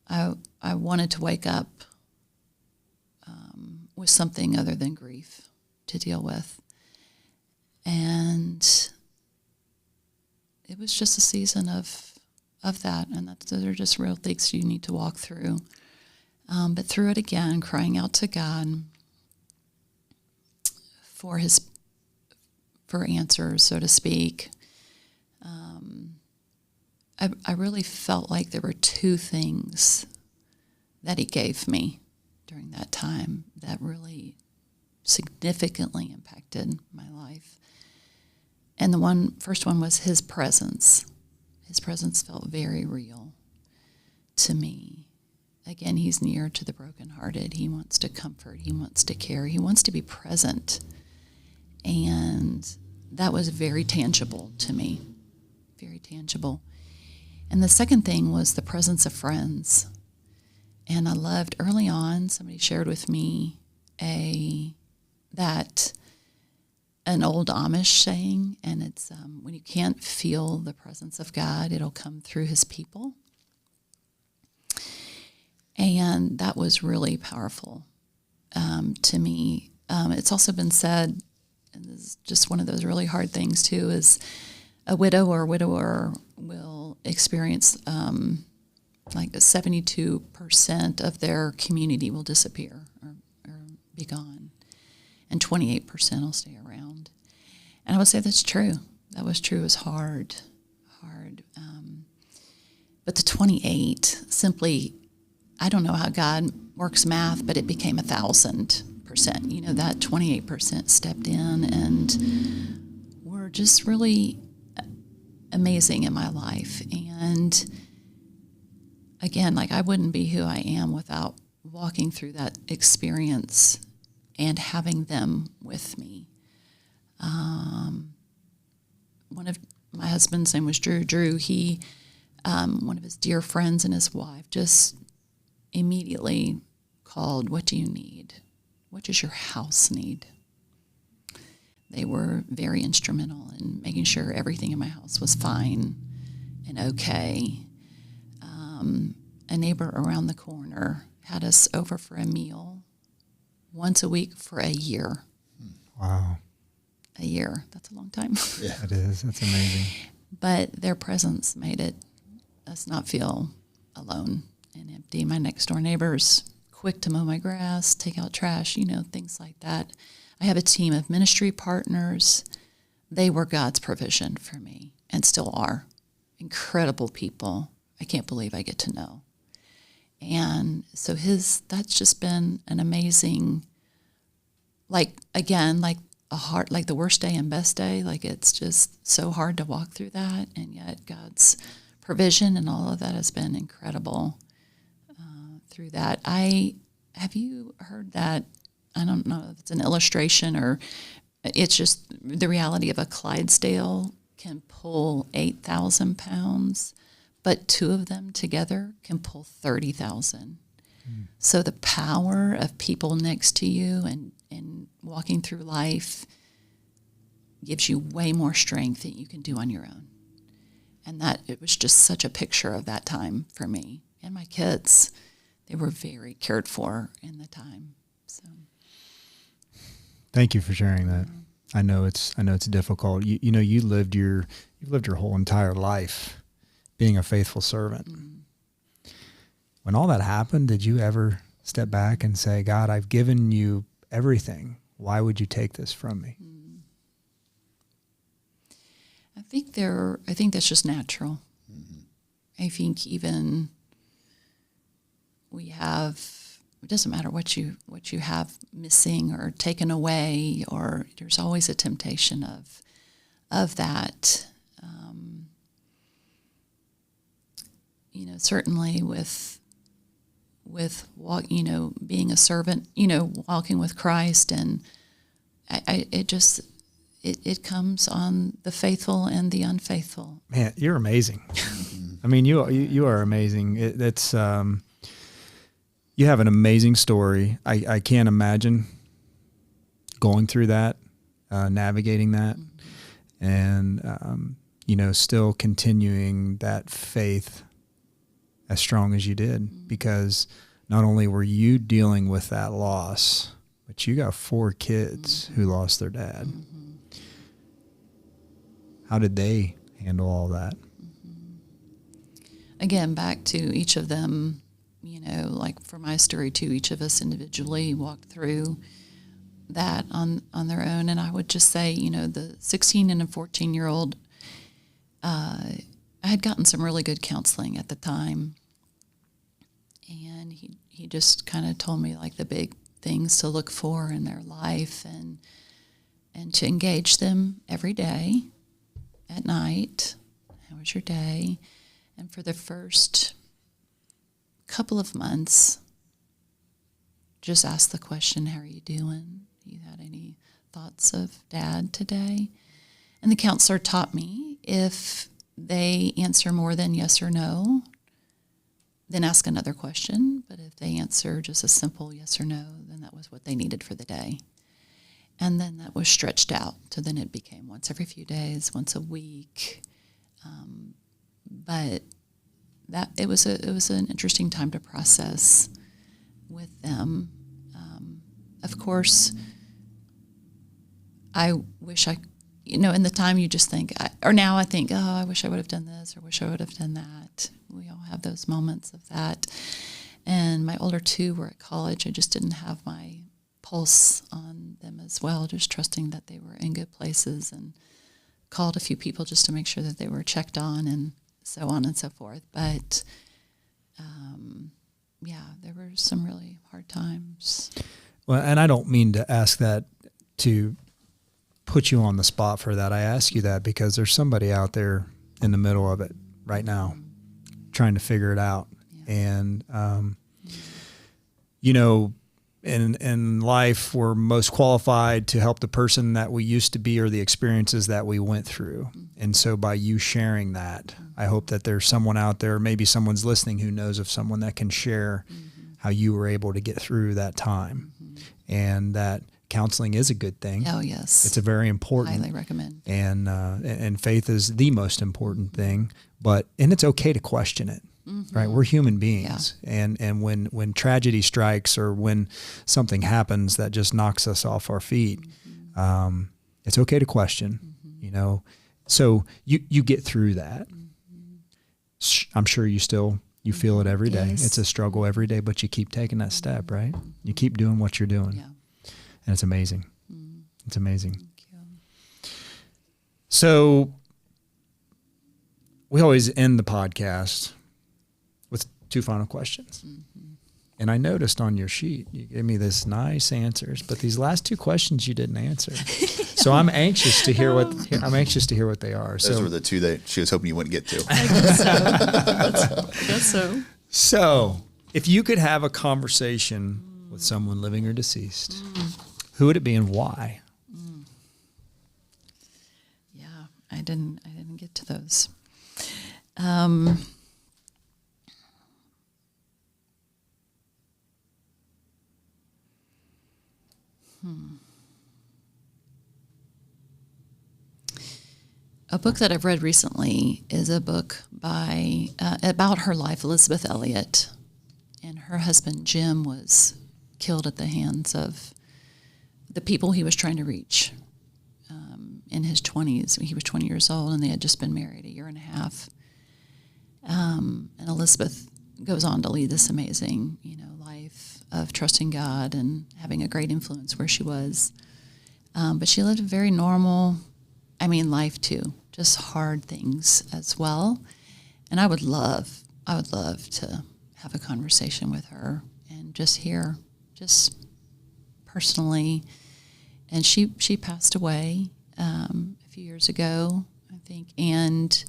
I wanted to wake up with something other than grief to deal with. And it was just a season of that. And those are just real things you need to walk through. But through it again, crying out to God for answers, so to speak. I really felt like there were 2 things that he gave me during that time that really significantly impacted my life. And the first one was his presence. His presence felt very real to me. Again, he's near to the brokenhearted. He wants to comfort. He wants to care. He wants to be present. And that was very tangible to me, very tangible. And the second thing was the presence of friends. And I loved early on, somebody shared with me that an old Amish saying, and it's when you can't feel the presence of God, it'll come through his people. And that was really powerful to me. It's also been said, and this is just one of those really hard things too, is a widow or widower will experience like 72% of their community will disappear or be gone, and 28% will stay around. And I would say that's true. That was true. It was hard. But the 28 simply, I don't know how God works math, but it became 1,000%. You know, that 28% stepped in and were just really amazing in my life. And again, like I wouldn't be who I am without walking through that experience and having them with me. One of my husband's name was Drew. Drew, he, one of his dear friends and his wife just immediately called, "What do you need? What does your house need?" They were very instrumental in making sure everything in my house was fine and okay. A neighbor around the corner had us over for a meal once a week for a year. Wow. A year. That's a long time. Yeah. It is. That's amazing. But their presence made us not feel alone and empty. My next door neighbors, quick to mow my grass, take out trash, things like that. I have a team of ministry partners. They were God's provision for me and still are. Incredible people. I can't believe I get to know. And so that's just been an amazing, like the worst day and best day. Like it's just so hard to walk through that. And yet God's provision and all of that has been incredible through that. Have you heard that? I don't know if it's an illustration or it's just the reality of a Clydesdale can pull 8,000 pounds, but 2 of them together can pull 30,000. So the power of people next to you and walking through life gives you way more strength than you can do on your own. And that it was just such a picture of that time for me and my kids. They were very cared for in the time. So, thank you for sharing that. I know it's difficult. You know, you've lived your whole entire life being a faithful servant. When all that happened, did you ever step back and say, God, I've given you everything. Why would you take this from me? I think that's just natural. I think even it doesn't matter what you have missing or taken away, or there's always a temptation of that. You know, certainly with being a servant, you know, walking with Christ, and it comes on the faithful and the unfaithful. Man, you're amazing. I mean, you are amazing. It's you have an amazing story. I can't imagine going through that, navigating that, and you know, still continuing that faith as strong as you did, because not only were you dealing with that loss, but you got 4 kids who lost their dad. How did they handle all that? Again, back to each of them, you know, like for my story too, each of us individually walked through that on their own. And I would just say, you know, the 16 and a 14-year-old, I had gotten some really good counseling at the time. And he just kind of told me like the big things to look for in their life, and to engage them every day at night. How was your day? And for the first couple of months, just ask the question, how are you doing? You had any thoughts of Dad today? And the counselor taught me, if they answer more than yes or no, then ask another question. But if they answer just a simple yes or no, then that was what they needed for the day. And then that was stretched out. So then it became once every few days, once a week. But that it was an interesting time to process with them. Of course, I wish in the time you just think, now I think, oh, I wish I would have done this, or wish I would have done that. We all have those moments of that. And my older 2 were at college. I just didn't have my pulse on them as well, just trusting that they were in good places, and called a few people just to make sure that they were checked on and so on and so forth. But there were some really hard times. Well, and I don't mean to ask that to put you on the spot for that. I ask you that because there's somebody out there in the middle of it right now, trying to figure it out. Yeah. And, you know, in life, we're most qualified to help the person that we used to be, or the experiences that we went through. And so by you sharing that, I hope that there's someone out there, maybe someone's listening who knows of someone that can share how you were able to get through that time. And that counseling is a good thing. Oh, yes. It's a very important. Highly recommend. And faith is the most important thing, and it's okay to question it. Right, we're human beings, and when tragedy strikes, or when something happens that just knocks us off our feet, it's okay to question. You know, so you get through that. I'm sure you feel it every day. Yes. It's a struggle every day, but you keep taking that step, right? You keep doing what you're doing, and it's amazing. It's amazing. Thank you. So we always end the podcast with 2 final questions. And I noticed on your sheet, you gave me this nice answers, but these last 2 questions you didn't answer. So I'm anxious to hear what they are. Those were the 2 that she was hoping you wouldn't get to. I guess so. So if you could have a conversation with someone living or deceased, who would it be and why? Yeah, I didn't get to those. A book that I've read recently is a book by about her life, Elizabeth Elliot, and her husband Jim was killed at the hands of the people he was trying to reach in his 20s. He was 20 years old, and they had just been married a year and a half. And Elizabeth goes on to lead this amazing, life of trusting God and having a great influence where she was. But she lived a very normal, life too, just hard things as well. And I would love to have a conversation with her and just hear, just personally. And she passed away a few years ago, I think. And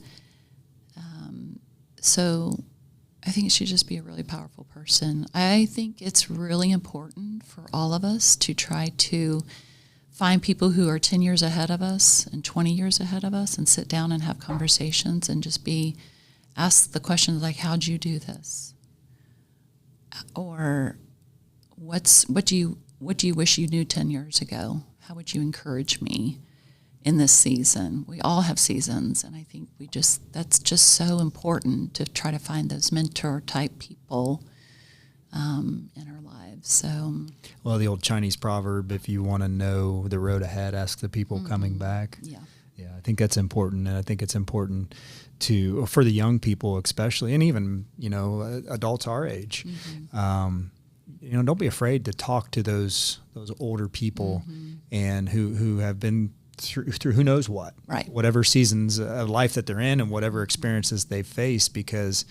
so I think she'd just be a really powerful person. I think it's really important for all of us to try to find people who are 10 years ahead of us and 20 years ahead of us and sit down and have conversations and just ask the questions like, how'd you do this? Or what do you wish you knew 10 years ago? How would you encourage me in this season? We all have seasons, and I think that's just so important to try to find those mentor type people in our lives. So, well, the old Chinese proverb, if you want to know the road ahead, ask the people coming back. Yeah, I think that's important, and I think it's important for the young people especially, and even adults our age. Don't be afraid to talk to those older people and who have been through who knows what, right? Whatever seasons of life that they're in and whatever experiences they face, because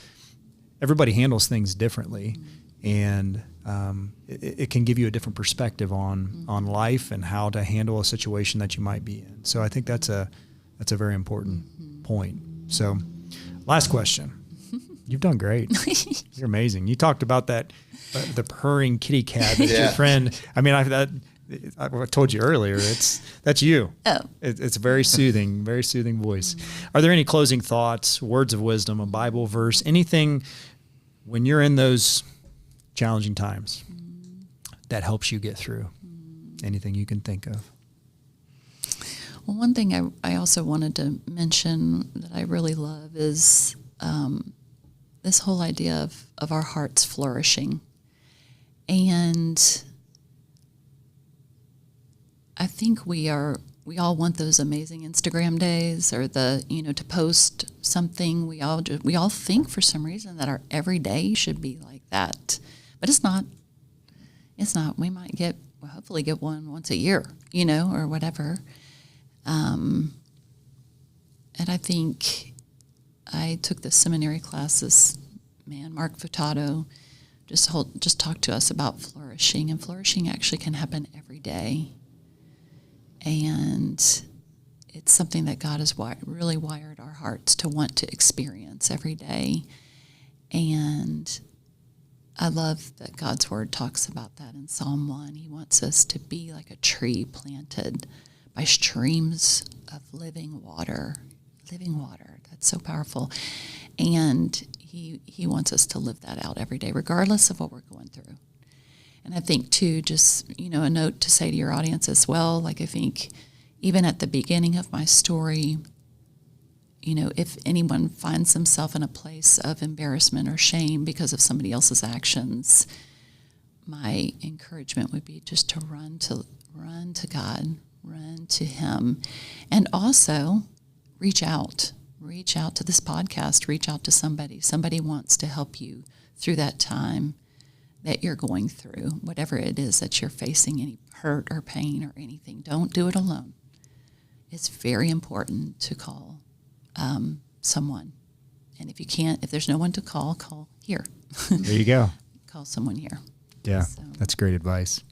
everybody handles things differently, and it can give you a different perspective on life and how to handle a situation that you might be in. So I think that's a very important point. So, last question. You've done great. You're amazing. You talked about that the purring kitty cat that your friend. I told you earlier. That's you. Oh, it's a very soothing voice. Are there any closing thoughts, words of wisdom, a Bible verse, anything when you're in those challenging times that helps you get through? Anything you can think of? Well, one thing I also wanted to mention that I really love is this whole idea of our hearts flourishing. And I think we all want those amazing Instagram days, or to post something. We all think for some reason that our everyday should be like that, but it's not. It's not. We might hopefully get one once a year, or whatever. And I think I took this seminary class. This man, Mark Furtado, just talked to us about flourishing, and flourishing actually can happen every day. And it's something that God has really wired our hearts to want to experience every day. And I love that God's word talks about that in Psalm 1. He wants us to be like a tree planted by streams of living water. Living water. That's so powerful. And he wants us to live that out every day, regardless of what we're going through. And I think, too, just, a note to say to your audience as well, like I think even at the beginning of my story, if anyone finds themselves in a place of embarrassment or shame because of somebody else's actions, my encouragement would be just to run to God, run to Him, and also reach out to this podcast, reach out to somebody. Somebody wants to help you through that time that you're going through, whatever it is that you're facing, any hurt or pain or anything. Don't do it alone. It's very important to call someone. And if there's no one to call here. There you go. Call someone here. Yeah, that's great advice.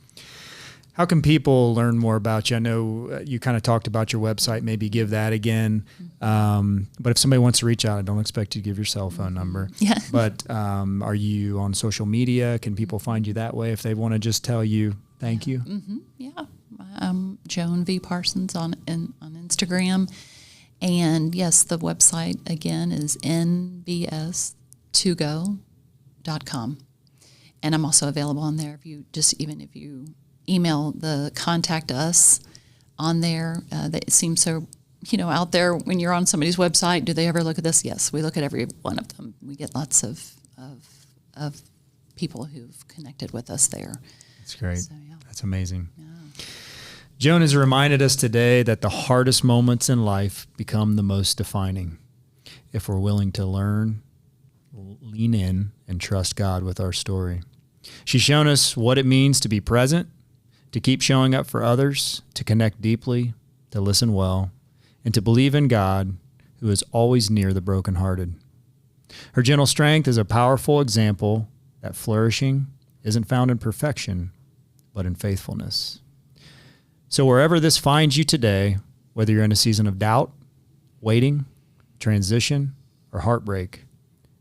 How can people learn more about you? I know you kind of talked about your website, maybe give that again. But if somebody wants to reach out, I don't expect you to give your cell phone number. Yeah. But are you on social media? Can people find you that way if they want to just tell you thank you? Mm-hmm. Yeah. Joan V. Parsons on Instagram. And yes, the website again is nbs2go.com. And I'm also available on there if you email the contact us on there. That seems so out there when you're on somebody's website, do they ever look at this? Yes, we look at every one of them. We get lots of people who've connected with us there. That's great. So, yeah. That's amazing. Yeah. Joan has reminded us today that the hardest moments in life become the most defining if we're willing to learn, lean in, and trust God with our story. She's shown us what it means to be present, to keep showing up for others, to connect deeply, to listen well, and to believe in God, who is always near the brokenhearted. Her gentle strength is a powerful example that flourishing isn't found in perfection, but in faithfulness. So wherever this finds you today, whether you're in a season of doubt, waiting, transition, or heartbreak,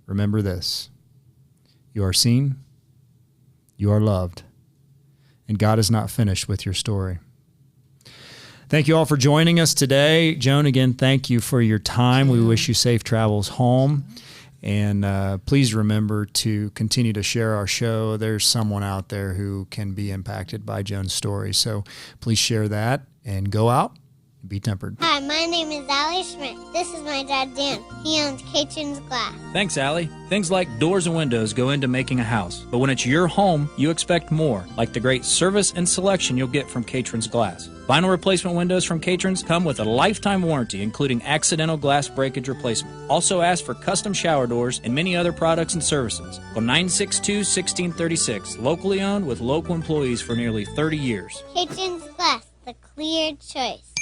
remember this: you are seen, you are loved, and God is not finished with your story. Thank you all for joining us today. Joan, again, thank you for your time. We wish you safe travels home. And please remember to continue to share our show. There's someone out there who can be impacted by Joan's story. So please share that and go out and be tempered. Hi, my name is Allie Schmidt. This is my dad, Dan. He owns Caitlin's Glass. Thanks, Allie. Things like doors and windows go into making a house. But when it's your home, you expect more, like the great service and selection you'll get from Caitlin's Glass. Vinyl replacement windows from Caitlin's come with a lifetime warranty, including accidental glass breakage replacement. Also ask for custom shower doors and many other products and services. Call 962-1636, locally owned with local employees for nearly 30 years. Caitlin's Glass, the clear choice.